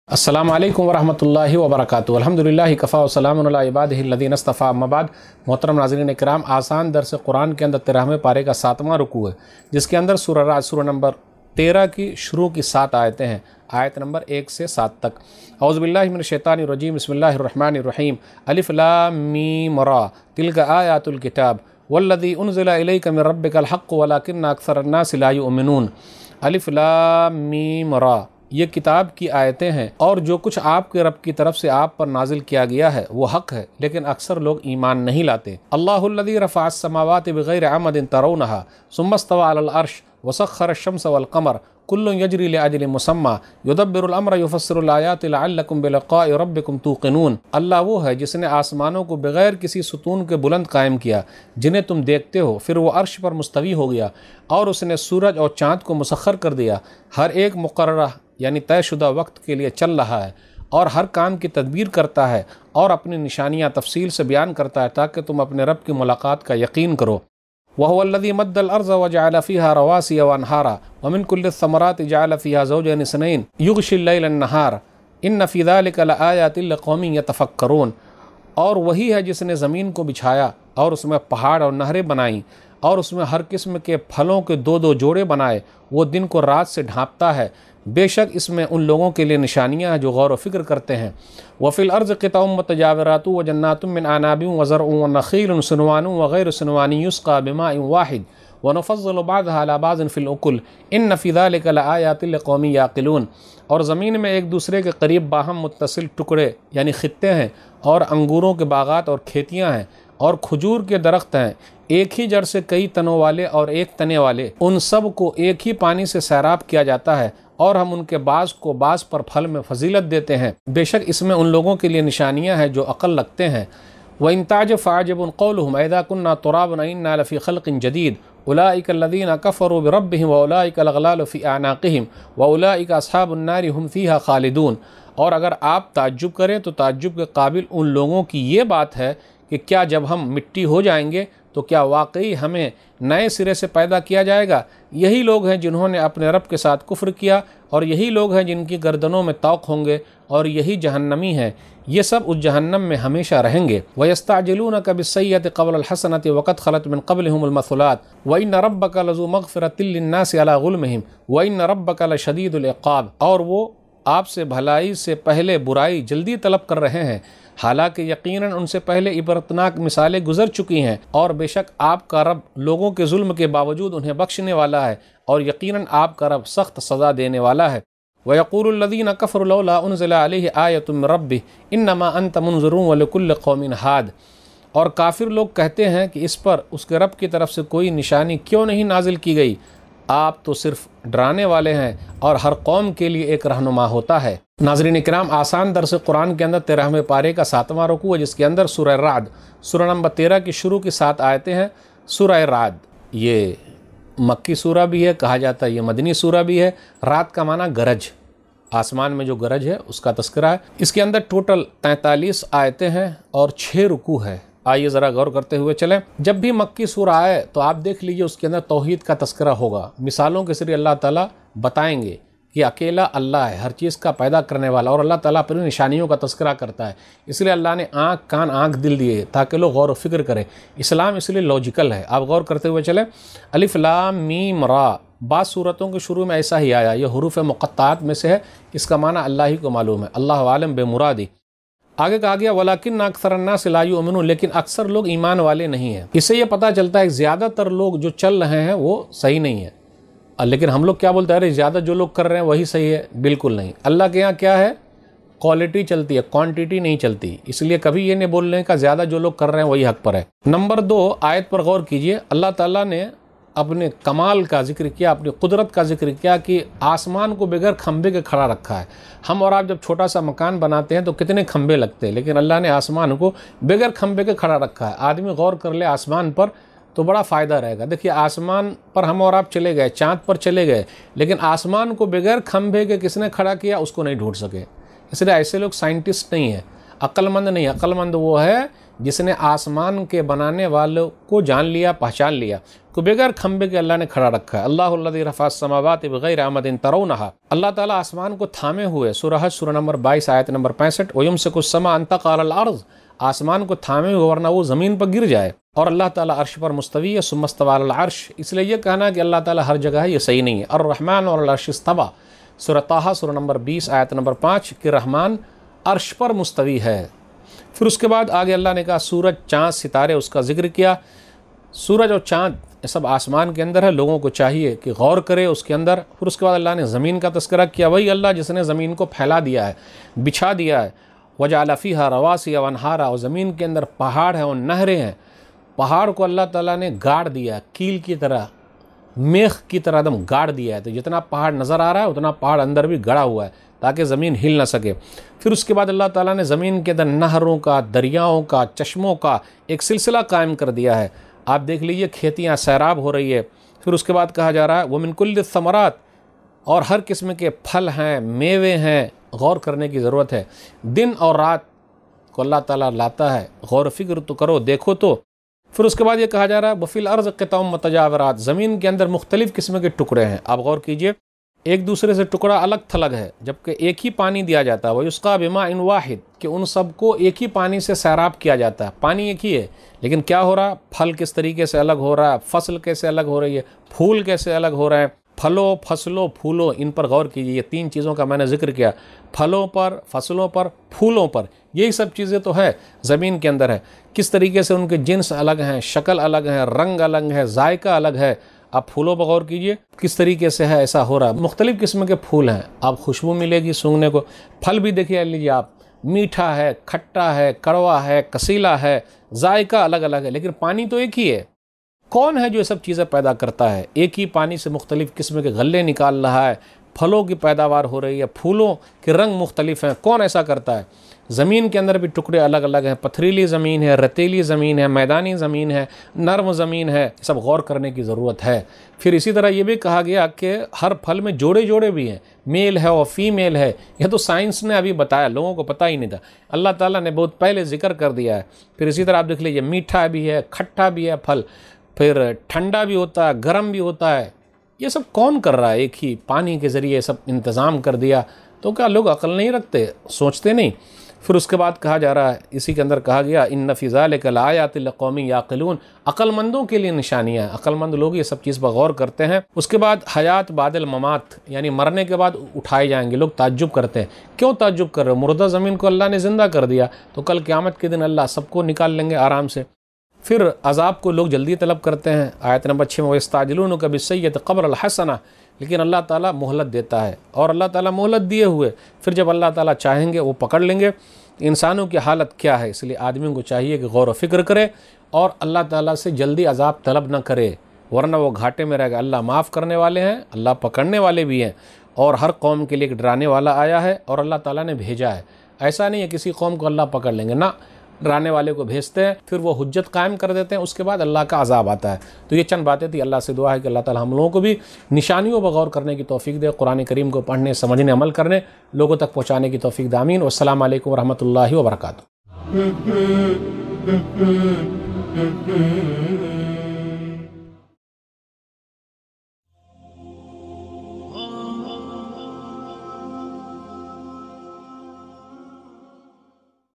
अस्सलामु अलैकुम वरहमतुल्लाहि वबरकातुहू। अल्हम्दुलिल्लाहि कफ़ा व सलामुन अला इबादिहिल्लज़ीना इस्तफ़ा। अम्मा बाद, मोहतरम नाज़रीन इकराम, आसान दर्स कुरान के अंदर 13वें पारे का 7वां रुकू है, जिसके अंदर सूरह राद सूरह नंबर 13 की शुरू की 7 आयतें हैं, आयत नंबर 1 से 7 तक। औज़ु बिल्लाहि मिनश शैतानिर रजीम, बिस्मिल्लाहिर रहमानिर रहीम। अलिफ लाम मीम रा तिल्का आयातुल किताब वल्लज़ी उन्ज़िला इलैका मिर रब्बिकल हक़्क़ु वलाकिन्ना अक्सरन नासि ला युमिनून। अलिफ लाम मीम रा, ये किताब की आयतें हैं और जो कुछ आपके रब की तरफ से आप पर नाजिल किया गया है वो हक़ है, लेकिन अक्सर लोग ईमान नहीं लाते। अल्लाहुल्लज़ी रफ़अस समावाति बिग़ैरि अमदिन तरौनहा सुम्मा इस्तवा अलल अर्श वसख़्ख़र अश-शम्स वल क़मर कुल्लुन यजरी लिअजलिन मुसम्मा युदब्बिरुल अम्र युफ़स्सिरुल आयाति लअल्लकुम बिलिक़ाइ रब्बिकुम तूक़िनून। अल्लाह वो है जिसने आसमानों को बग़ैर किसी सुतून के बुलंद कायम किया, जिन्हें तुम देखते हो, फिर वो अर्श पर मुस्तवी हो गया, और उसने सूरज और चाँद को मुसख़्ख़र कर दिया, हर एक मुक़र्ररा यानी तयशुदा वक्त के लिए चल रहा है, और हर काम की तदबीर करता है और अपनी निशानियाँ तफसील से बयान करता है ताकि तुम अपने रब की मुलाकात का यकीन करो। वहुवल्लज़ी मद्दल अर्ज़ वजअल फ़ीहा रवासिय वअन्हारा वमिन कुल्लि समराति जअल फ़ीहा ज़ौजैन इस्नैन युग़शिल लैल अन्नहार इन्न फ़ी ज़ालिका लआयातिन लिक़ौमिन यतफ़क्करून। और वही है जिसने ज़मीन को बिछाया और उसमें पहाड़ और नहरें बनाईं और उसमें हर किस्म के फलों के दो दो जोड़े बनाए, वो दिन को रात से ढाँपता है, बेशक इसमें उन लोगों के लिए निशानियाँ हैं जो गौर व फ़िक्र करते हैं। वफ़िल अर्ज़ क़ितअउम मुतजाविरातुन व जन्नातुम मिन अनाबिन व ज़रउन व नख़ीलुन सिनवानुन व गैरु सिनवानिन युस्क़ा बिमाइन वाहिद व नुफ़ज़्ज़िलु बअदहा अला बअज़िन फ़िल उकुल इन्न फ़ी ज़ालिका लआयातिन लिक़ौमिन याक़िलून। और ज़मीन में एक दूसरे के करीब बाहम मुत्तसिल टुकड़े यानी खित्ते हैं, और अंगूरों के बागात और खेतियाँ हैं, और खजूर के दरख्त हैं, एक ही जड़ से कई तनों वाले और एक तने वाले, उन सब को एक ही पानी से सैराब किया जाता है, और हम उनके बाज़ को बाज़ पर फल में फजीलत देते हैं। बेशक इसमें उन लोगों के लिए निशानियाँ हैं जो अक़ल रखते हैं। व इन ताजब फ़अजबुन क़ौलुहुम अइज़ा कुन्ना तुराबन इन्ना लफ़ी ख़ल्क़िन जदीद उलाइका अल्लज़ीना कफ़रू बिरब्बिहिम व उलाइका अल-अग़लालु फ़ी अअनाक़िहिम व उलाइका अस्हाबुन नारि हुम फ़ीहा ख़ालिदून। और अगर आप ताज्जुब करें तो ताज्जुब के काबिल उन लोगों की ये बात है कि क्या जब हम मिट्टी हो जाएंगे तो क्या वाकई हमें नए सिरे से पैदा किया जाएगा? यही लोग हैं जिन्होंने अपने रब के साथ कुफ्र किया, और यही लोग हैं जिनकी गर्दनों में तौक होंगे, और यही जहन्नमी हैं, ये सब उस जहन्नम में हमेशा रहेंगे। वयस्तअजिलूनका बिस्सय्यति क़ब्लल हसनति वक़द ख़लत मिन क़ब्लिहुमुल मसलात व इन्न रब्बका लज़ू मग़फ़िरतिन लिन्नासि अला ग़ुल्मिहिम व इन्न रब्बका लशदीदुल इक़ाब। और वो आपसे भलाई से पहले बुराई जल्दी तलब कर रहे हैं, हालांकि यकीनन उनसे पहले इबरतनाक मिसालें गुजर चुकी हैं, और बेशक आपका रब लोगों के जुल्म के बावजूद उन्हें बख्शने वाला है, और यकीनन आपका रब सख्त सज़ा देने वाला है। वयक़ूलुल्लज़ीना कफ़रू लौला उन्ज़िला अलैहि आयतुम मिर रब्बिह इन्नमा अंत मुन्ज़िरुन व लिकुल्लि क़ौमिन हाद। और काफिर लोग कहते हैं कि इस पर उसके रब की तरफ से कोई निशानी क्यों नहीं नाजिल की गई? आप तो सिर्फ डराने वाले हैं, और हर कौम के लिए एक रहनुमा होता है। नाज़रीन इकराम, आसान दर्स कुरान के अंदर 13वें पारे का 7वां रुकू है, जिसके अंदर सूरह राद सूरह नंबर 13 की शुरू की 7 आयतें हैं। सूरह राद ये मक्की सूरा भी है, कहा जाता है ये मदनी सूरा भी है। रात का माना गरज, आसमान में जो गरज है उसका तस्करा है। इसके अंदर टोटल 43 आयतें हैं और 6 रुकू है। आइए ज़रा गौर करते हुए चलें। जब भी मक्की सूरा आए तो आप देख लीजिए उसके अंदर तौहीद का तस्करा होगा, मिसालों के ज़रिए अल्लाह ताला बताएंगे कि अकेला अल्लाह है हर चीज़ का पैदा करने वाला, और अल्लाह ताला अपनी निशानियों का तस्करा करता है। इसलिए अल्लाह ने आँख कान आँख दिल दिए ताकि लोग गौर व फिक्र करें। इस्लाम इसलिए लॉजिकल है। आप गौर करते हुए चलें। अलिफ लाम मीम रा, बाद सूरतों के शुरू में ऐसा ही आया, ये हुरूफ मुक़त्तात में से है, इसका माना अल्लाह ही को मालूम है, अल्लाह आलम बेमुरादी। आगे कहा गया वलाकिन्ना अक्सरन नासि ला युमिनून, लेकिन अक्सर लोग ईमान वाले नहीं हैं। इससे ये पता चलता है ज़्यादातर लोग जो चल रहे हैं वो सही नहीं है, लेकिन हम लोग क्या बोलते हैं, अरे ज़्यादा जो लोग कर रहे हैं वही सही है। बिल्कुल नहीं। अल्लाह के यहाँ क्या है, क्वालिटी चलती है, क्वांटिटी नहीं चलती। इसलिए कभी ये नहीं बोलने का ज़्यादा जो लोग कर रहे हैं वही हक पर है। नंबर 2 आयत पर गौर कीजिए। अल्लाह ताला ने अपने कमाल का जिक्र किया, अपनी कुदरत का जिक्र किया कि आसमान को बगैर खंबे के खड़ा रखा है। हम और आप जब छोटा सा मकान बनाते हैं तो कितने खंबे लगते हैं, लेकिन अल्लाह ने आसमान को बगैर खंबे के खड़ा रखा है। आदमी गौर कर ले आसमान पर तो बड़ा फ़ायदा रहेगा। देखिए आसमान पर हम और आप चले गए, चाँद पर चले गए, लेकिन आसमान को बगैर खंबे के किसने खड़ा किया उसको नहीं ढूंढ सके। इसलिए ऐसे लोग साइंटिस्ट नहीं है, अक्लमंद नहीं है। अक्लमंद वो है जिसने आसमान के बनाने वालों को जान लिया, पहचान लिया, को बगैर खंबे के अल्लाह ने खड़ा रखा है। अल्लाहुल्लज़ी रफ़अ समावाति बिग़ैरि अमदिन तरौनहा, अल्लाह ताला आसमान को थामे हुए। सूरह हज सूरह नंबर 22 आयत नंबर 65। वयुमसिकु समा अन तक़अ अलल अर्ज़, आसमान को थामे हुए वरना वो ज़मीन पर गिर जाए। और अल्लाह ताला अर्श पर मुस्तवी है, सुम्मा इस्तवा अलल अर्श, इसलिए ये कहना कि अल्लाह ताला हर जगह है, ये सही नहीं है। अर्रहमान और अर्श इस्तवा, सूरह ताहा सूरह नंबर 20 आयत नंबर 5 कि रहमान अर्श पर मुस्तवी है। फिर उसके बाद आगे अल्लाह ने कहा सूरज, चाँद, सितारे, उसका जिक्र किया। सूरज और चाँद ये सब आसमान के अंदर है, लोगों को चाहिए कि गौर करे उसके अंदर। फिर उसके बाद अल्लाह ने ज़मीन का तज़किरा किया, वही अल्लाह जिसने ज़मीन को फैला दिया है, बिछा दिया है। वजअल फ़ीहा रवासिय व अनहारा, और ज़मीन के अंदर पहाड़ हैं और नहरें हैं। पहाड़ को अल्लाह ताला ने गाड़ दिया, कील की तरह, मेख की तरह एकदम गाड़ दिया है। तो जितना पहाड़ नज़र आ रहा है उतना पहाड़ अंदर भी गड़ा हुआ है ताकि ज़मीन हिल ना सके। फिर उसके बाद अल्लाह ताला ने ज़मीन के अंदर नहरों का, दरियाओं का, चश्मों का एक सिलसिला कायम कर दिया है। आप देख लीजिए खेतियाँ सैराब हो रही है। फिर उसके बाद कहा जा रहा है वो मिन कुल्लि समरात, और हर किस्म के फल हैं, मेवे हैं। गौर करने की ज़रूरत है, दिन और रात को अल्लाह ताला लाता है, गौर फिक्र तो करो, देखो तो। फिर उसके बाद ये कहा जा रहा है वफ़िल अर्ज़ क़िताउम मुतजाविरात, ज़मीन के अंदर मुख्तलिफ़ किस्म के टुकड़े हैं। आप गौर कीजिए, एक दूसरे से टुकड़ा अलग थलग है, जबकि एक ही पानी दिया जाता है। वयुस्क़ा बिमाइन वाहिद, कि उन सबको एक ही पानी से सैराब किया जाता है। पानी एक ही है, लेकिन क्या हो रहा है, फल किस तरीके से अलग हो रहा है, फसल कैसे अलग हो रही है, फूल कैसे अलग हो रहे हैं। फलों, फसलों, फूलों, इन पर गौर कीजिए। ये तीन चीज़ों का मैंने जिक्र किया, फलों पर, फसलों पर, फूलों पर। यही सब चीज़ें तो है ज़मीन के अंदर है। किस तरीके से उनके जिन्स अलग हैं, शक्ल अलग है, रंग अलग है, जायका अलग है। आप फूलों पर गौर कीजिए, किस तरीके से है, ऐसा हो रहा है। मुख्तलिफ़ किस्म के फूल हैं, आप खुशबू मिलेगी सूंघने को। फल भी देखिए लीजिए आप, मीठा है, खट्टा है, कड़वा है, कसीला है, जायका अलग अलग है, लेकिन पानी तो एक ही है। कौन है जो ये सब चीज़ें पैदा करता है? एक ही पानी से मुख्तलिफ़ किस्म के गल्ले निकाल रहा है, फलों की पैदावार हो रही है, फूलों के रंग मुख्तलिफ़ हैं। कौन ऐसा करता है? ज़मीन के अंदर भी टुकड़े अलग अलग हैं, पथरीली ज़मीन है, रेतीली ज़मीन है, मैदानी ज़मीन है, नरम ज़मीन है। सब गौर करने की ज़रूरत है। फिर इसी तरह ये भी कहा गया कि हर फल में जोड़े जोड़े भी हैं, मेल है और फीमेल है। यह तो साइंस ने अभी बताया, लोगों को पता ही नहीं था, अल्लाह ताला ने बहुत पहले जिक्र कर दिया है। फिर इसी तरह आप देख लीजिए, मीठा भी है, खट्टा भी है फल, फिर ठंडा भी होता है, गर्म भी होता है। ये सब कौन कर रहा है? एक ही पानी के ज़रिए सब इंतज़ाम कर दिया। तो क्या लोग अक्ल नहीं रखते, सोचते नहीं? फिर उसके बाद कहा जा रहा है, इसी के अंदर कहा गया इन्न फ़ी ज़ालिका लआयातिन लिक़ौमिन याक़िलून, अक्लमंदों के लिए निशानियाँ। अक्लमंद लोग ये सब चीज़ पर गौर करते हैं। उसके बाद हयात बादल ममात, यानी मरने के बाद उठाए जाएंगे। लोग ताज्जुब करते हैं, क्यों ताज्जुब कर रहे हो? मुर्दा ज़मीन को अल्लाह ने ज़िंदा कर दिया, तो कल क़यामत के दिन अल्लाह सबको निकाल लेंगे आराम से। फिर अज़ाब को लोग जल्दी तलब करते हैं। आयत नंबर 6 में वयस्ताजिलूनका बिस्सय्यति क़ब्ल अल हसना, लेकिन अल्लाह ताला मोहलत देता है। और अल्लाह ताला मोहलत दिए हुए फिर जब अल्लाह ताला चाहेंगे वो पकड़ लेंगे। इंसानों की हालत क्या है? इसलिए आदमियों को चाहिए कि गौर व फिक्र करे और अल्लाह ताला से जल्दी अज़ाब तलब न करे, वरना वो घाटे में रहेगा। अल्लाह माफ़ करने वाले हैं, अल्लाह पकड़ने वाले भी हैं। और हर कौम के लिए एक डराने वाला आया है और अल्लाह ताला ने भेजा है। ऐसा नहीं है किसी कौम को अल्लाह पकड़ लेंगे, ना, डराने वाले को भेजते हैं, फिर वो हुज्जत कायम कर देते हैं, उसके बाद अल्लाह का अज़ाब आता है। तो ये चंद बातें थी। अल्लाह से दुआ है कि अल्लाह ताला हम लोगों को भी निशानियों पर गौर करने की तौफीक दे, कुरान करीम को पढ़ने, समझने, अमल करने, लोगों तक पहुँचाने की तौफीक दे। आमीन। वस्सलामु अलैकुम रहमतुल्लाहि व बरकातुहू।